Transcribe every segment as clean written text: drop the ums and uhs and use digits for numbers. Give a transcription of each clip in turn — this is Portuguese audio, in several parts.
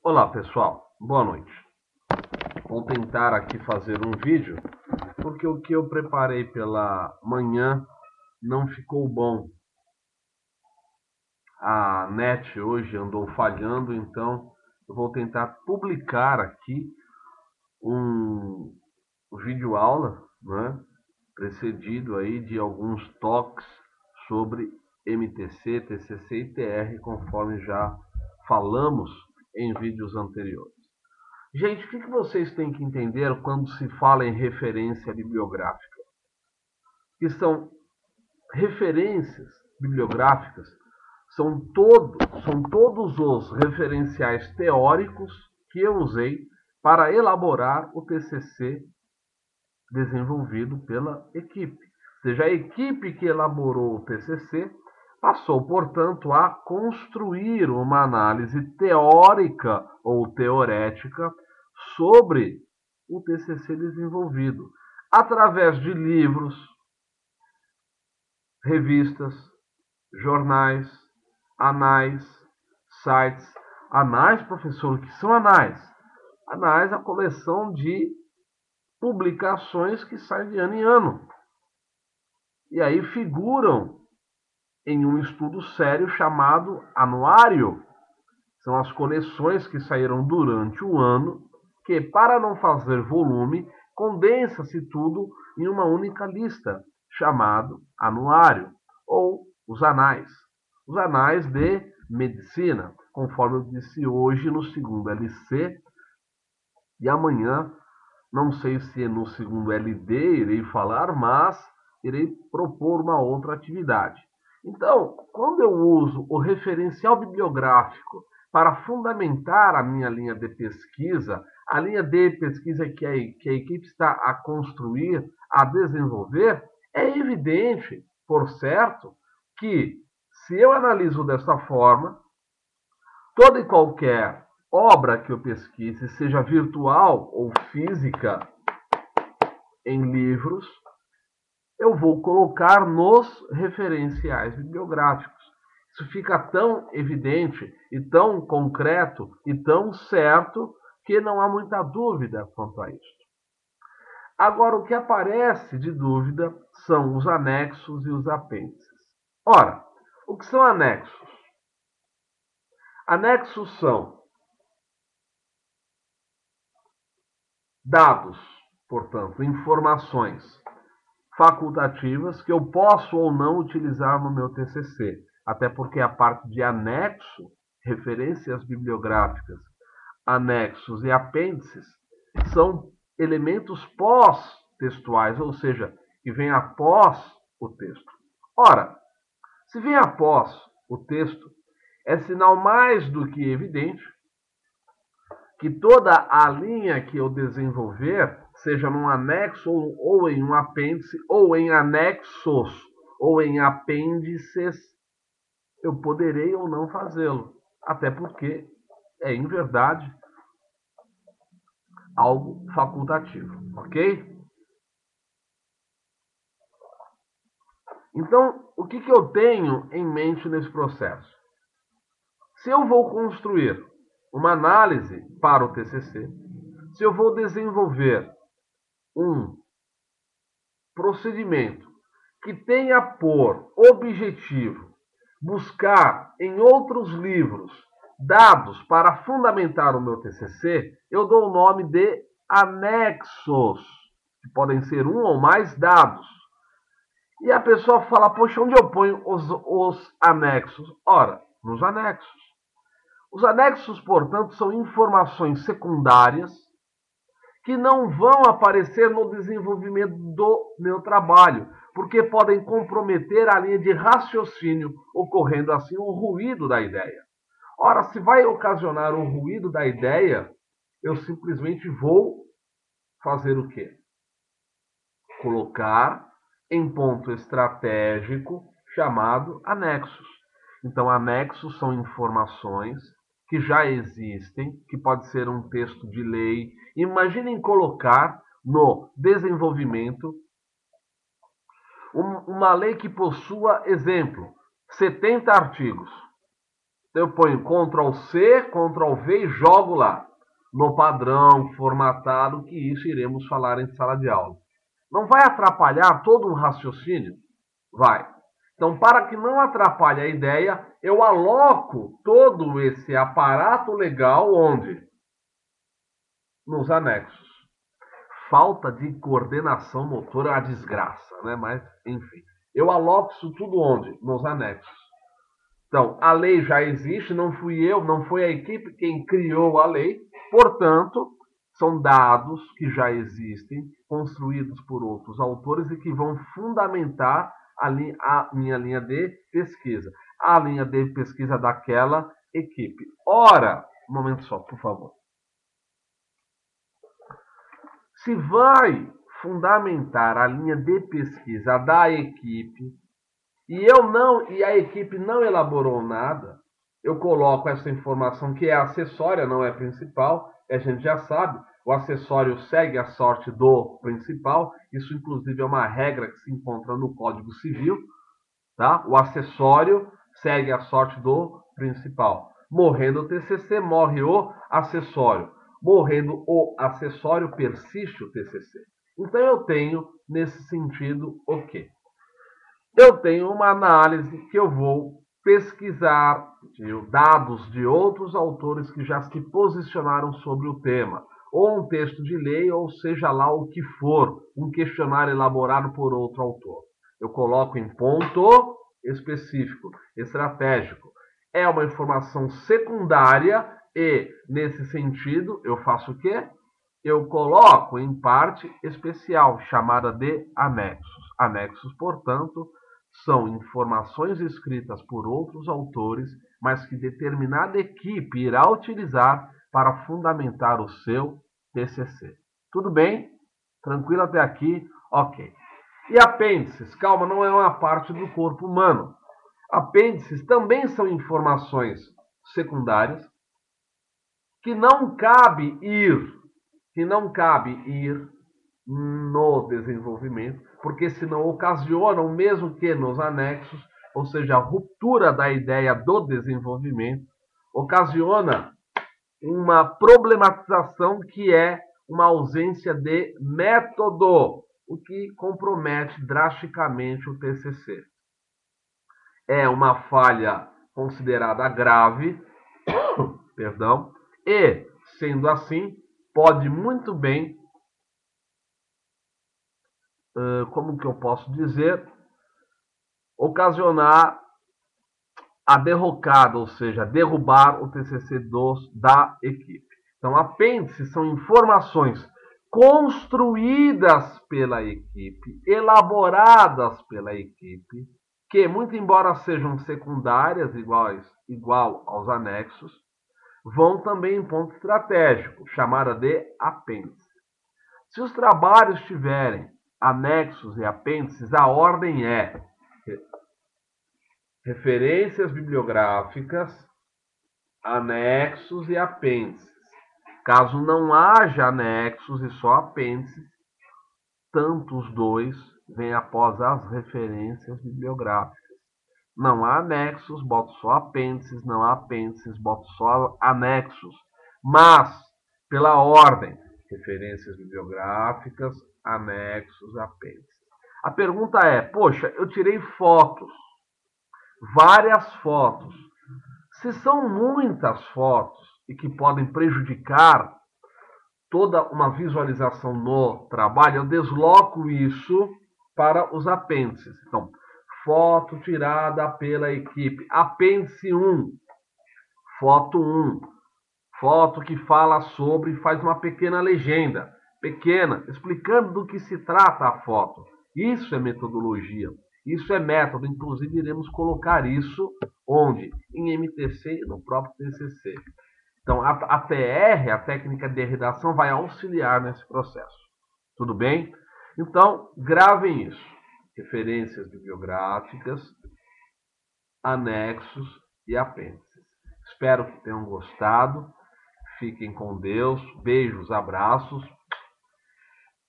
Olá pessoal, boa noite. Vou tentar aqui fazer um vídeo, porque o que eu preparei pela manhã não ficou bom. A net hoje andou falhando, então eu vou tentar publicar aqui um vídeo aula, né, precedido aí de alguns toques sobre MTC, TCC e TR, conforme já falamos em vídeos anteriores. Gente, o que vocês têm que entender quando se fala em referência bibliográfica? Que são referências bibliográficas, são todos os referenciais teóricos que eu usei para elaborar o TCC desenvolvido pela equipe. Ou seja, a equipe que elaborou o TCC passou, portanto, a construir uma análise teórica ou teorética sobre o TCC desenvolvido, através de livros, revistas, jornais, anais, sites. Anais, professor, o que são anais? Anais é a coleção de publicações que saem de ano em ano. E aí figuram em um estudo sério chamado anuário. São as coleções que saíram durante o ano, que, para não fazer volume, condensa-se tudo em uma única lista, chamado anuário, ou os anais. Os anais de medicina, conforme eu disse hoje no segundo LC, e amanhã, não sei se no segundo LD irei falar, mas irei propor uma outra atividade. Então, quando eu uso o referencial bibliográfico para fundamentar a minha linha de pesquisa, a linha de pesquisa que a equipe está a construir, a desenvolver, é evidente, por certo, que se eu analiso dessa forma, toda e qualquer obra que eu pesquise, seja virtual ou física, em livros, eu vou colocar nos referenciais bibliográficos. Isso fica tão evidente e tão concreto e tão certo que não há muita dúvida quanto a isso. Agora, o que aparece de dúvida são os anexos e os apêndices. Ora, o que são anexos? Anexos são dados, portanto, informações facultativas que eu posso ou não utilizar no meu TCC, até porque a parte de anexo, referências bibliográficas, anexos e apêndices são elementos pós-textuais, ou seja, que vêm após o texto. Ora, se vem após o texto, é sinal mais do que evidente que toda a linha que eu desenvolver, seja num anexo ou em um apêndice, ou em anexos, ou em apêndices, eu poderei ou não fazê-lo. Até porque é, em verdade, algo facultativo, ok? Então, o que eu tenho em mente nesse processo? Se eu vou construir uma análise para o TCC, se eu vou desenvolver um procedimento que tenha por objetivo buscar em outros livros dados para fundamentar o meu TCC, eu dou o nome de anexos, que podem ser um ou mais dados. E a pessoa fala, poxa, onde eu ponho os anexos? Ora, nos anexos. Os anexos, portanto, são informações secundárias que não vão aparecer no desenvolvimento do meu trabalho, porque podem comprometer a linha de raciocínio, ocorrendo assim o ruído da ideia. Ora, se vai ocasionar o ruído da ideia, eu simplesmente vou fazer o quê? Colocar em ponto estratégico chamado anexos. Então, anexos são informações que já existem, que pode ser um texto de lei. Imaginem colocar no desenvolvimento uma lei que possua, exemplo, 70 artigos. Então eu ponho Ctrl+C, Ctrl+V e jogo lá, no padrão, formatado, que isso iremos falar em sala de aula. Não vai atrapalhar todo um raciocínio? Vai. Então, para que não atrapalhe a ideia, eu aloco todo esse aparato legal onde? Nos anexos. Falta de coordenação motora é a desgraça, né? Mas, enfim. Eu aloco isso tudo onde? Nos anexos. Então, a lei já existe, não fui eu, não foi a equipe quem criou a lei, portanto, são dados que já existem, construídos por outros autores e que vão fundamentar a minha linha de pesquisa, a linha de pesquisa daquela equipe. Ora, um momento só, por favor. Se vai fundamentar a linha de pesquisa da equipe e a equipe não elaborou nada, eu coloco essa informação que é acessória, não é principal, a gente já sabe, o acessório segue a sorte do principal, isso inclusive é uma regra que se encontra no Código Civil, tá? O acessório segue a sorte do principal. Morrendo o TCC, morre o acessório. Morrendo o acessório, persiste o TCC. Então eu tenho, nesse sentido, o quê? Eu tenho uma análise que eu vou pesquisar de dados de outros autores que já se posicionaram sobre o tema, ou um texto de lei, ou seja lá o que for, um questionário elaborado por outro autor. Eu coloco em ponto específico, estratégico. É uma informação secundária e, nesse sentido, eu faço o quê? Eu coloco em parte especial, chamada de anexos. Anexos, portanto, são informações escritas por outros autores, mas que determinada equipe irá utilizar para fundamentar o seu TCC. Tudo bem? Tranquilo até aqui? Ok. E apêndices? Calma, não é uma parte do corpo humano. Apêndices também são informações secundárias que não cabe ir no desenvolvimento, porque senão ocasionam, mesmo que nos anexos, ou seja, a ruptura da ideia do desenvolvimento, ocasiona uma problematização que é uma ausência de método, o que compromete drasticamente o TCC. É uma falha considerada grave, perdão, e, sendo assim, pode muito bem, como que eu posso dizer, ocasionar a derrocada, ou seja, derrubar o TCC da equipe. Então, apêndices são informações construídas pela equipe, elaboradas pela equipe, que, muito embora sejam secundárias, igual aos anexos, vão também em ponto estratégico, chamada de apêndice. Se os trabalhos tiverem anexos e apêndices, a ordem é referências bibliográficas, anexos e apêndices. Caso não haja anexos e só apêndices, tanto os dois vêm após as referências bibliográficas. Não há anexos, boto só apêndices, não há apêndices, boto só anexos. Mas, pela ordem, referências bibliográficas, anexos, apêndices. A pergunta é, poxa, eu tirei fotos, várias fotos. Se são muitas fotos e que podem prejudicar toda uma visualização no trabalho, eu desloco isso para os apêndices. Então, foto tirada pela equipe. Apêndice 1, foto 1. Foto que fala sobre, faz uma pequena legenda, pequena, explicando do que se trata a foto. Isso é metodologia, isso é método, inclusive iremos colocar isso onde? Em MTC e no próprio TCC. Então, a TR, a técnica de redação, vai auxiliar nesse processo. Tudo bem? Então, gravem isso. Referências bibliográficas, anexos e apêndices. Espero que tenham gostado. Fiquem com Deus. Beijos, abraços.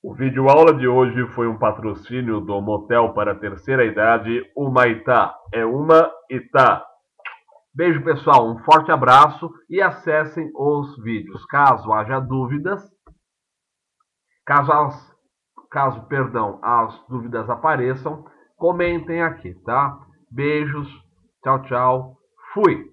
O vídeo aula de hoje foi um patrocínio do Motel para a Terceira Idade, Humaitá. É uma Itá. Beijo, pessoal, um forte abraço e acessem os vídeos. Caso haja dúvidas, as dúvidas apareçam, comentem aqui, tá? Beijos, tchau, tchau, fui!